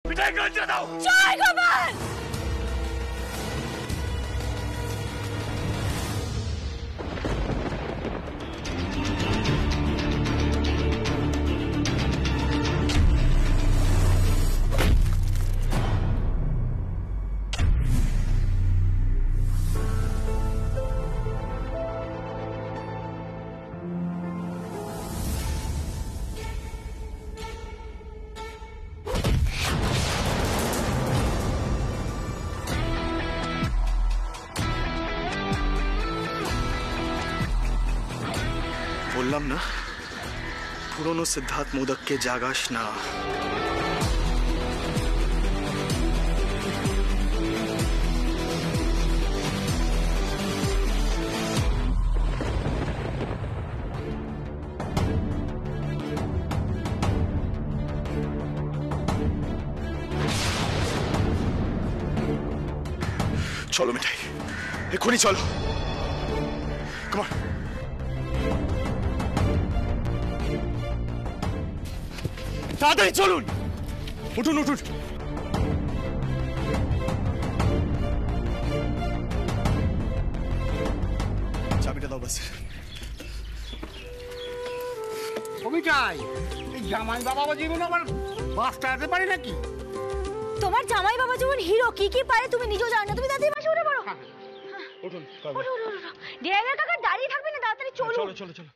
মিঠাই কাটতে দাও। জয় গোপাল। বললাম না পুরনো সিদ্ধার্থ মোদককে জাগাস না। চলো মিঠাই, এক্ষুনি চলো। Come on. তাড়াতাড়ি চলুন, উঠুন উঠুন। চাবিটা দাও বাস। ভূমিকায় এই জামাই বাবা জীবন আবার বাস চালাতে পারে নাকি? তোমার জামাই বাবা যেমন হিরো, কি কি পারে তুমি নিজেও জানো না। তুমি তাড়াতাড়ি বাসে উঠে পড়ো। উঠুন ড্রাইভার কাকা দাঁড়িয়ে থাকবে না, তাড়াতাড়ি চলো। চলো চলো চলো।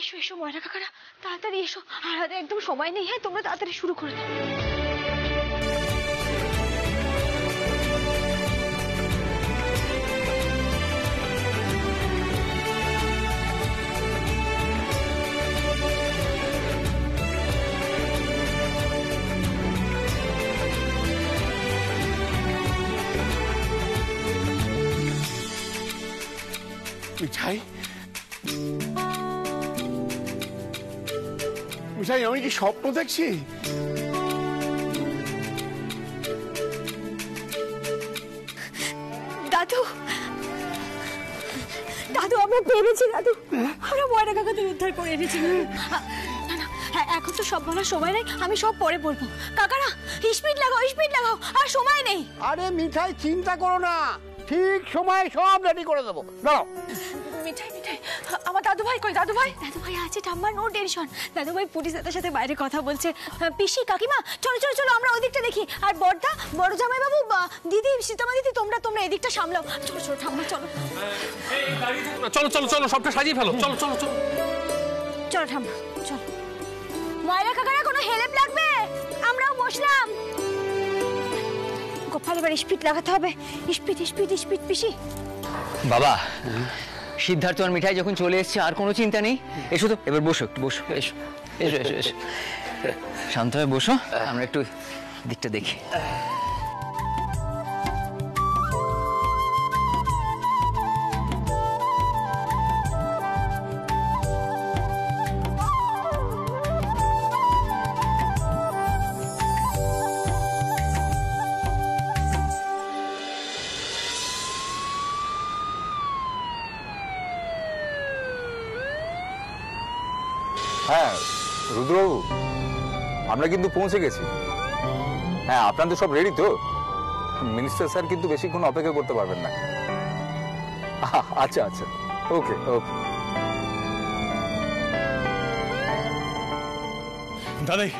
এসো এসো ময়না কাকারা, তাড়াতাড়ি এসো। আর একদম সময় নেই। হ্যাঁ, তোমরা তাড়াতাড়ি শুরু করে দাও। মিঠাই, মিঠাই, আমি কি স্বপ্ন দেখছি? দাদু, দাদু আমরা পেরেছি। দাদু, আমরা ময়না কাকাদের উদ্ধার করে এনেছি। হ্যাঁ, এখন তো সব বলার সময় নেই, আমি সব পরে বলবো। কাকারা স্পিড লাগাও, স্পিড লাগাও, আর সময় নেই। আরে মিঠাই, চিন্তা করো না, ঠিক সময় সব রেডি করে দেবো। দাঁড়াও। মিঠাই মিঠাই, আমার দাদু ভাই কই? দাদু ভাই, দাদু ভাই আছে ঠাম্মা, নো টেনশন। দাদু ভাই পুলিশের সাথে বাইরে কথা বলছে। পিসি, কাকিমা, চলো চলো চলো, আমরা ওই দিকটা দেখি। আর বড়দা, বড় জামাই বাবু, দিদি, সীতামা দিদি, তোমরা এদিকটা সামলাও। চলো চলো ঠাম্মা, চলো। চলো চলো চলো, সবটা সাজিয়ে ফেলো। চলো চলো চলো চলো ঠাম্মা, চলো। ময়না কাকারা কোনো হেল্প লাগবে? আমরাও বসলাম। গোপাল, এবার স্পিড লাগাতে হবে। Speed speed speed. পিসি বাবা, সিদ্ধার্থ আর মিঠাই যখন চলে এসছে আর কোনো চিন্তা নেই। এসো তো, এবার বসো, একটু বসো। এসো এসো এসো এসো, শান্ত হয়ে বসো, আমরা একটু দিকটা দেখি। হ্যাঁ রুদ্রবাবু, আমরা কিন্তু পৌঁছে গেছি। হ্যাঁ, আপনাদের সব রেডি তো? মিনিস্টার স্যার কিন্তু বেশিক্ষণ অপেক্ষা করতে পারবেন না। আচ্ছা আচ্ছা। ওকে ওকে। দাদাই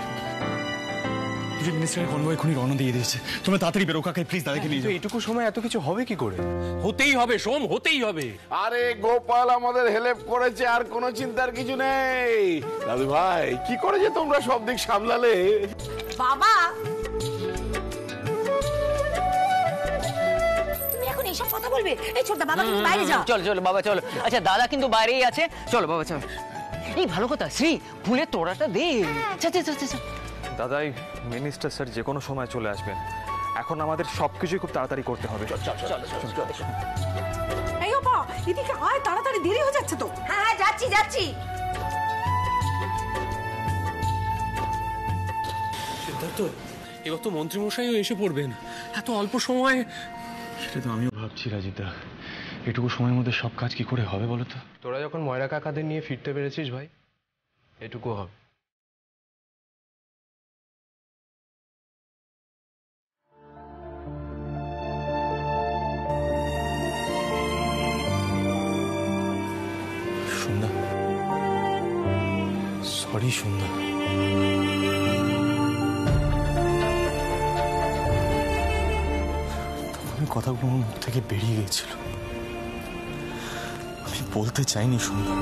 পুলিশ মিনিস্টারের কনভয় এখনই রওনা দিয়ে দিয়েছে, তোমরা তাড়াতাড়ি বেরো। কাকাই প্লিজ দাদাকে নিয়ে যাও। এইটুকু সময় এত কিছু হবে কি করে? হতেই হবে সোম, হতেই হবে। আরে গোপাল আমাদের হেল্প করেছে, আর কোনো চিন্তার কিছু নেই। দাদু ভাই কি করে যে তোমরা সব দিক সামলালে। বাবা তুমি এখন এইসব কথা বলবে? এই ছোটদা, বাবা তুমি বাইরে যাও। চলো চলো বাবা চলো। আচ্ছা দাদা কিন্তু বাইরেই আছে, চলো বাবা চলো। এই ভালো কথা, শ্রী ফুলের তোড়াটা দে। দাদাই মিনিস্টার স্যার যে কোনো সময় চলে আসবেন, এখন আমাদের সবকিছুই খুব তাড়াতাড়ি করতে হবে। এই ওপা, এদিকে আয়, তাড়াতাড়ি, দেরি হয়ে যাচ্ছে তো। হ্যাঁ হ্যাঁ যাচ্ছি যাচ্ছি। সিদ্ধার্থ, এবার তো মন্ত্রীমশাইও এসে পড়বেন, এত অল্প সময়। সেটা তো আমিও ভাবছি রাজিদা, এটুকু সময়ের মধ্যে সব কাজ কি করে হবে বলো তো? তোরা যখন ময়রা কাকাদের নিয়ে ফিরতে পেরেছিস ভাই, এটুকু হবে। সন্ধ্যা, সরি সন্ধ্যা। তখন কথাগুলো আমার মুখ থেকে বেরিয়ে গেছিল, আমি বলতে চাইনি সন্ধ্যা।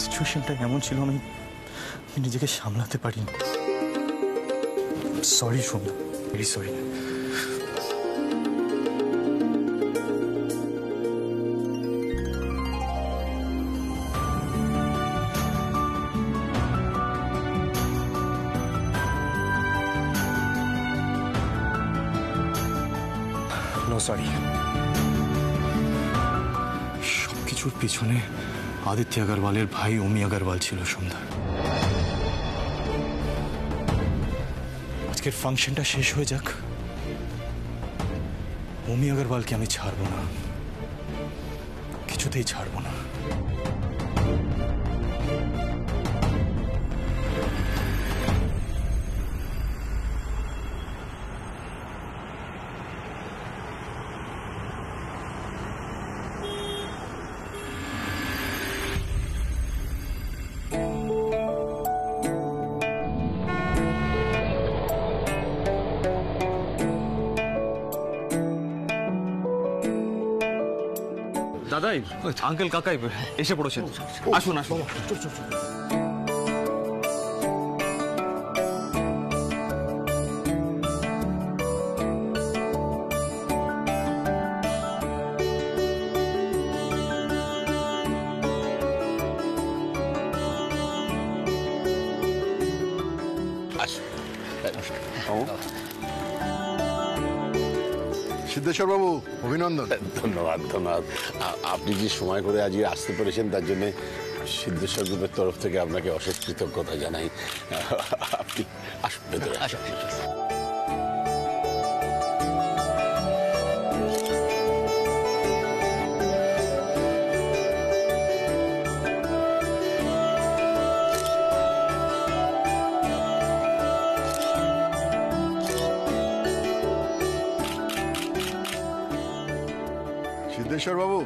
সিচুয়েশনটা এমন ছিল, আমি নিজেকে সামলাতে পারিনি। সরি সন্ধ্যা, ভেরি সরি। সরি। সবকিছুর পিছনে আদিত্য আগরওয়ালের ভাই অমি আগরওয়াল ছিল সন্ধ্যা। আজকের ফাংশনটা শেষ হয়ে যাক, অমি আগরওয়ালকে আমি ছাড়বো না, কিছুতেই ছাড়বো না। দাদাই, আঙ্কেল কাকাই এসে পড়েছেন, আসুন আসুন। সিদ্ধেশ্বর বাবু, অভিনন্দন। ধন্যবাদ ধন্যবাদ। আপনি যে সময় করে আজকে আসতে পেরেছেন তার জন্য সিদ্ধেশ্বর গ্রুপের তরফ থেকে আপনাকে অশেষ কৃতজ্ঞতা জানাই। আপনি আসুন ভেতরে। সিদ্ধেশ্বর বাবু,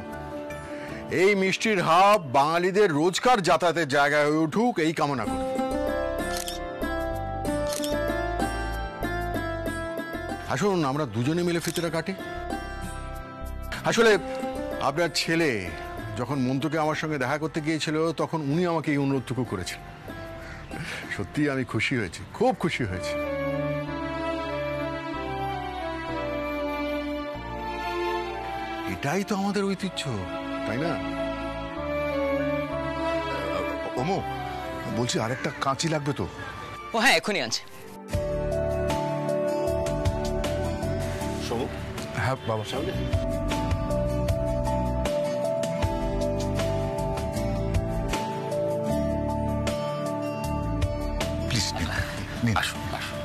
এই মিষ্টির হাব বাঙালিদের রোজকার যাতায়াতের জায়গায় হয়ে উঠুক এই কামনা করি। আসুন আমরা দুজনে মিলে ফিতরা কাটি। আসলে আপনার ছেলে যখন মন্তুকে আমার সঙ্গে দেখা করতে গিয়েছিল তখন উনি আমাকে এই অনুরোধটুকু করেছেন। সত্যি আমি খুশি হয়েছি, খুব খুশি হয়েছি। এটাই তো আমাদের ঐতিহ্য, তাই না? ওমো, বলছি আরেকটা কাঁচি লাগবে তো? ও হ্যাঁ, এখনই আনছে। সোমু। হ্যাঁ বাবা। সামনে প্লিজ আসুন আসুন।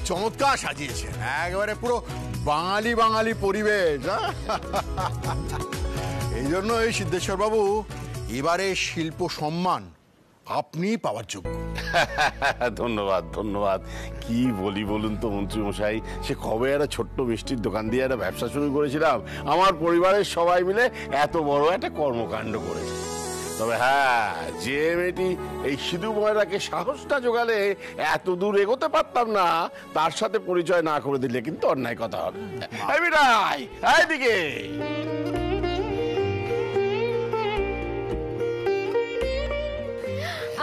চমৎকার সাজিয়েছেন, একেবারে পুরো বাঙালি বাঙালি পরিবেশ। এই জন্য এই সিদ্ধেশ্বর বাবু এবারে শিল্প সম্মান আপনি পাওয়ার যোগ্য। ধন্যবাদ ধন্যবাদ। কি বলি বলুন তো মন্ত্রী মশাই, সে কবে একটা ছোট্ট মিষ্টির দোকান দিয়ে একটা ব্যবসা শুরু করেছিলাম, আমার পরিবারের সবাই মিলে এত বড় একটা কর্মকাণ্ড করেছে। তবে হ্যাঁ, যে মেয়েটি এই সিধু ময়রাকে সাহসটা জোগালে এত দূর এগোতে পারতাম না, তার সাথে পরিচয় না করে দিলে কিন্তু অন্যায় কথা হবে। এইদিকে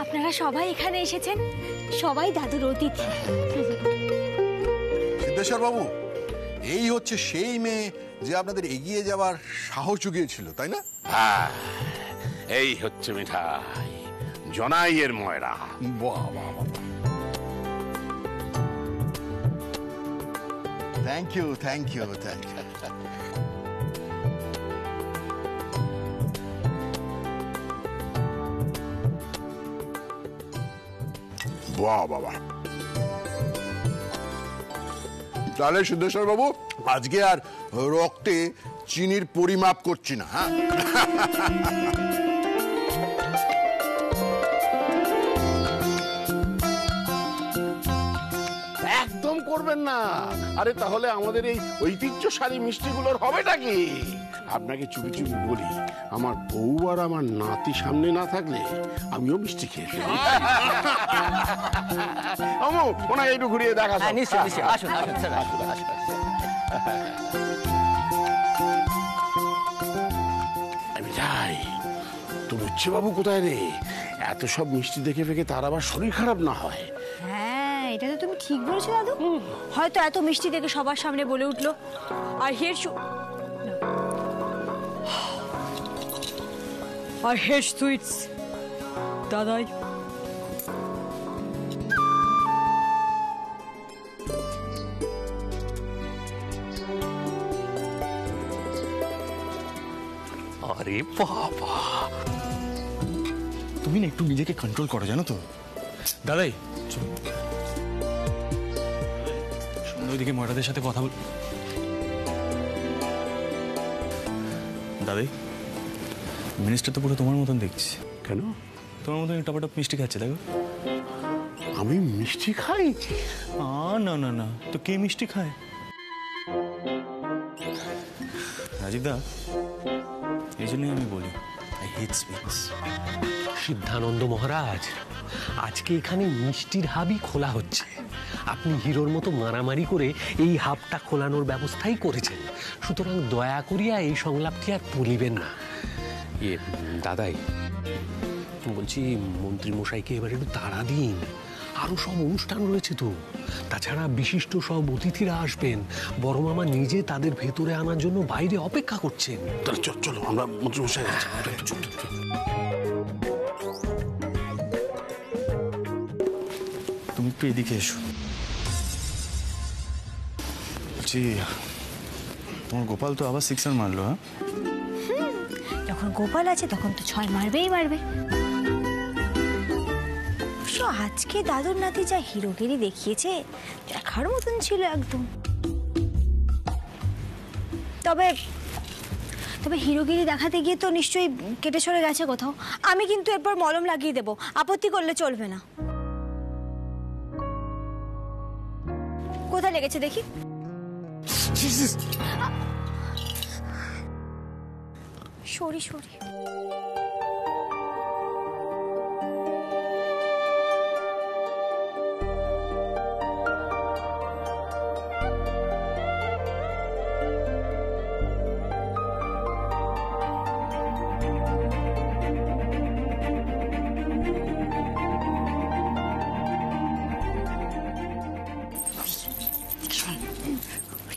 আপনারা সবাই এখানে এসেছেন, সবাই দাদুর অতিথি। সিদ্ধেশ্বর বাবু, এই হচ্ছে সেই মেয়ে যে আপনাদের এগিয়ে যাওয়ার সাহস জুগিয়েছিল, তাই না? হ্যাঁ, এই হচ্ছে মিঠাই, জনাইয়ের ময়রা। বাহ বাহ, thank you thank you thank you. বাহ বাবা, তাহলে সিদ্ধেশ্বর বাবু আজকে আর রক্তে চিনির পরিমাপ করছি না। হ্যাঁ, একদম করবেন না। আরে তাহলে আমাদের এই ঐতিহ্যশালী মিষ্টিগুলোর হবেটা কি? আপনাকে চুপি চুপি বলি, আমার বউ আর আমার নাতি সামনে না থাকলে আমিও মিষ্টি খেয়ে ফেলি। ওনাকে একটু ঘুরিয়ে দেখা। নিশ্চয়ই নিশ্চয়ই, আসুন আসুন স্যার, আসুন আসুন। আমি যাই। তো বুঝছে বাবু কোথায় রে? এত সব মিষ্টি দেখে ফেকে তার আবার শরীর খারাপ না হয়। হ্যাঁ, এটা তো তুমি ঠিক বলেছো দাদু। হয়তো এত মিষ্টি দেখে সবার সামনে বলে উঠলো, আর হের সুইটস দাদাই। আরে বাবা, তুমি না একটু নিজেকে কন্ট্রোল করো, জানো তো? দাদাই চলো, ওইদিকে ময়রাদের সাথে কথা বল। দাদাই, মিনিস্টার তো পুরো তোমার মতন দেখছি। কেন? তোমার মতন টপাটপ মিষ্টি খাচ্ছে, দেখো। আমি মিষ্টি খাই? না না না, তো কে মিষ্টি খায়? রাজীব দা, এই জন্যই আমি বলি আই হেট সুইটস। সিদ্ধানন্দ মহারাজ, আজকে এখানে মিষ্টির হাবই খোলা হচ্ছে। আপনি হিরোর মতো মারামারি করে এই হাবটা খোলানোর ব্যবস্থাই করেছেন, সুতরাং দয়া করিয়া এই সংলাপটি আর বলিবেন না। দাদাই বলছি, মন্ত্রী মশাইকে এবার একটু তাড়া দিন, আরো সব অনুষ্ঠান রয়েছে তো। তাছাড়া বিশিষ্ট সব অতিথিরা আসবেন, বড় মামা নিজে তাদের ভেতরে আনার জন্য বাইরে অপেক্ষা করছেন। চলো আমরা মন্ত্রী মশাই। তুমি একটু এদিকে এসো। বলছি, তোমার গোপাল তো আবার সিক্সার মারলো। হ্যাঁ, যখন গোপাল আছে তখন তো 6 মারবেই মারবে। আজকে দাদুর নাতি যা হিরোগিরি দেখিয়েছে, দেখার মতন ছিল একদম। তবে তবে হিরোগিরি দেখাতে গিয়ে তো নিশ্চয়ই কেটে সরে গেছে কোথাও। আমি কিন্তু এরপর মলম লাগিয়ে দেবো, আপত্তি করলে চলবে না। কোথায় লেগেছে দেখি? Sorry sorry.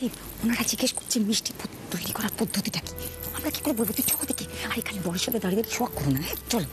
আরে ওনারা জিজ্ঞেস করছে মিষ্টি তৈরি করার পদ্ধতিটা কি, আমরা কি করে বলবো? তুই চলো দেখে। আর এখানে বড়ের সাথে দাঁড়িয়ে দাঁড়িয়ে শখ করো না, চলো।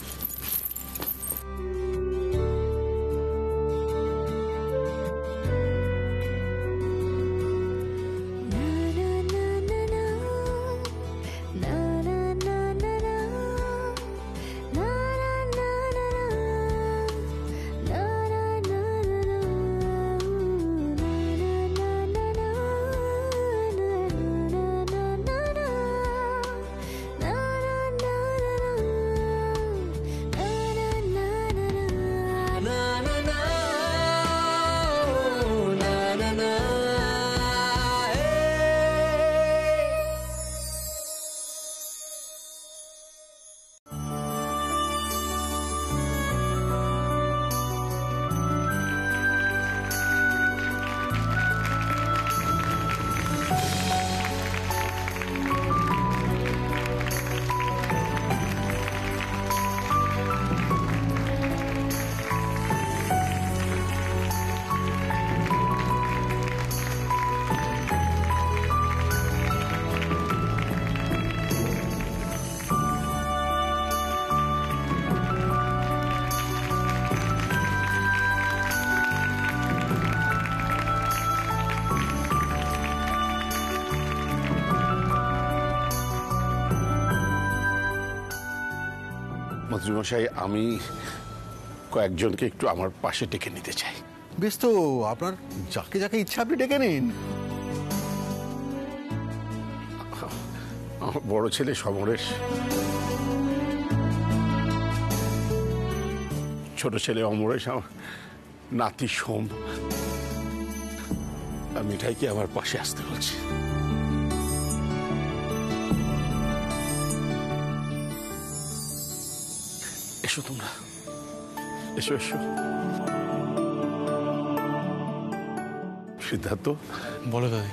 মন্ত্রীমশাই, আমি কয়েকজনকে একটু আমার পাশে ডেকে নিতে চাই। বেশ তো, আপনার যাকে যাকে ইচ্ছা আপনি ডেকে নিন। আমার বড় ছেলে সমরেশ, ছোট ছেলে অমরেশ, আমার নাতি সোম, মিঠাইকে আমার পাশে আসতে বলছি। এসো তোমরা, এসো এসো। সিদ্ধার্থ, বলো দাদি।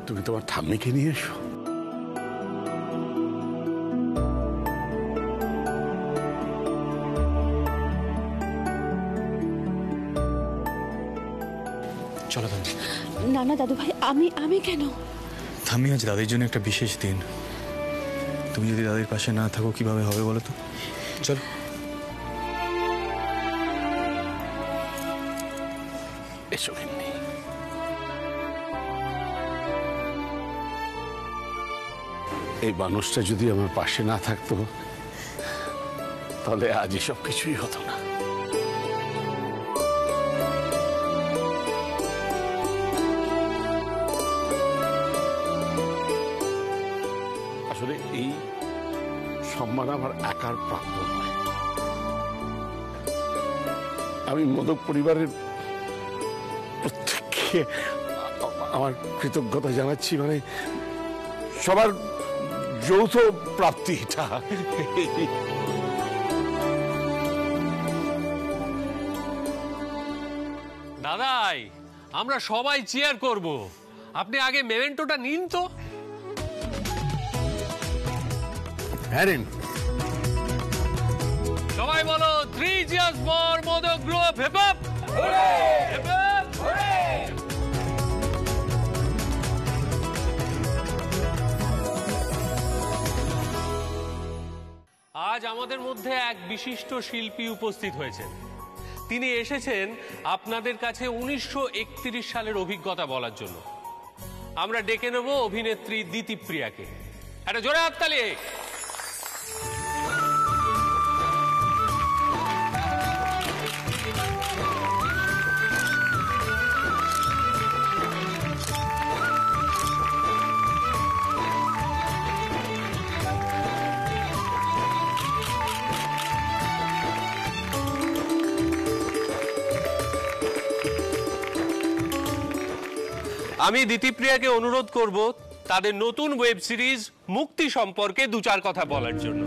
তুমি তোমার ঠাম্মিকে নিয়ে এসো। চলো দাদি। না না দাদু ভাই, আমি কেন? ঠাম্মি, আজ দাদির জন্য একটা বিশেষ দিন। তুমি যদি দাদির পাশে না থাকো কিভাবে হবে বলো তো? চলো। এসো। এই মানুষটা যদি আমার পাশে না থাকতো তাহলে আজ এসব কিছুই হতো না। আসলে এই সম্মান আমার একার প্রাপ্য নয়। আমি মোদক পরিবারের প্রত্যেককে আমার কৃতজ্ঞতা জানাচ্ছি। মানে সবার যৌথ প্রাপ্তি এটা। দাদাই, আমরা সবাই চেয়ার করব, আপনি আগে মেমেন্টোটা নিন তো। হ্যাঁ নিন। সবাই বলো 3 cheers for Modak group. Hip hip hurray! Hip hip hurray! আজ আমাদের মধ্যে এক বিশিষ্ট শিল্পী উপস্থিত হয়েছেন। তিনি এসেছেন আপনাদের কাছে 1931 সালের অভিজ্ঞতা বলার জন্য। আমরা ডেকে নেব অভিনেত্রী দিতিপ্রিয়াকে। একটা জোরে হাততালি। আমি দিতিপ্রিয়াকে অনুরোধ করব তাদের নতুন ওয়েব সিরিজ মুক্তি সম্পর্কে 2-4 কথা বলার জন্য।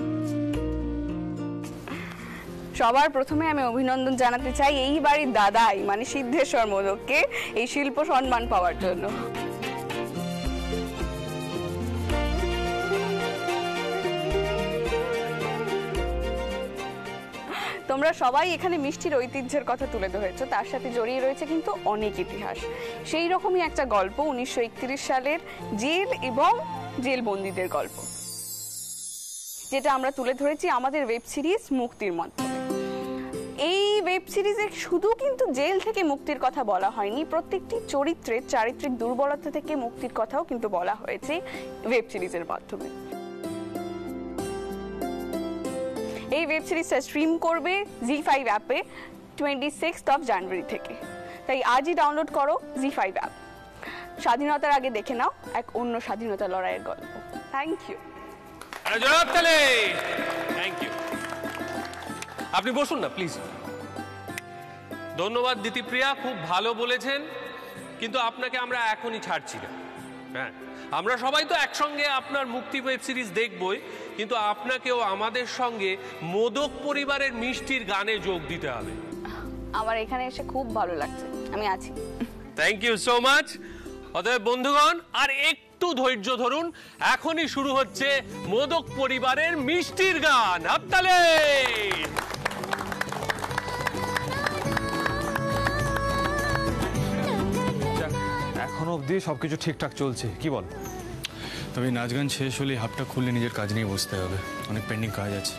সবার প্রথমে আমি অভিনন্দন জানাতে চাই এই বাড়ির দাদাই মানে সিদ্ধেশ্বর মোদককে এই শিল্প সম্মান পাওয়ার জন্য। তোমরা তোমরা সবাই এখানে মিষ্টির ঐতিহ্যের কথা তুলে ধরেছো, তার সাথে জড়িয়ে রয়েছে কিন্তু অনেক ইতিহাস। সেই রকমই একটা গল্প 1931 সালের জেল এবং জেল বন্দীদের গল্প, যেটা আমরা তুলে ধরেছি আমাদের ওয়েব সিরিজ মুক্তির মাধ্যমে। এই ওয়েব সিরিজে শুধু কিন্তু জেল থেকে মুক্তির কথা বলা হয়নি, প্রত্যেকটি চরিত্রের চারিত্রিক দুর্বলতা থেকে মুক্তির কথাও কিন্তু বলা হয়েছে ওয়েব সিরিজের মাধ্যমে। এই ওয়েব সিরিজটা স্ট্রিম করবে জি5 অ্যাপে 26 জানুয়ারি থেকে, তাই আজই ডাউনলোড করো জি5 অ্যাপ। স্বাধীনতার আগে দেখে নাও এক অন্য স্বাধীনতা লড়াইয়ের গল্প। Thank you. Thank you. আপনি বসুন না প্লিজ। ধন্যবাদ দিতিপ্রিয়া, খুব ভালো বলেছেন, কিন্তু আপনাকে আমরা এখনই ছাড়ছি না। হ্যাঁ, আমরা সবাই তো একসঙ্গে আপনার মুক্তি ওয়েব সিরিজ দেখবই, কিন্তু আপনাকেও আমাদের সঙ্গে মোদক পরিবারের মিষ্টির গানে যোগ দিতে হবে। আমার এখানে এসে খুব ভালো লাগছে, আমি আছি। Thank you so much. অতএব বন্ধুগণ, আর একটু ধৈর্য ধরুন, এখনই শুরু হচ্ছে মোদক পরিবারের মিষ্টির গান। হাততালি। এখনো অবধি সবকিছু ঠিকঠাক চলছে, কি বল? তবে নাচ গান শেষ হলে হাবটা খুললে নিজের কাজ নিয়ে বসতে হবে, অনেক পেন্ডিং কাজ আছে।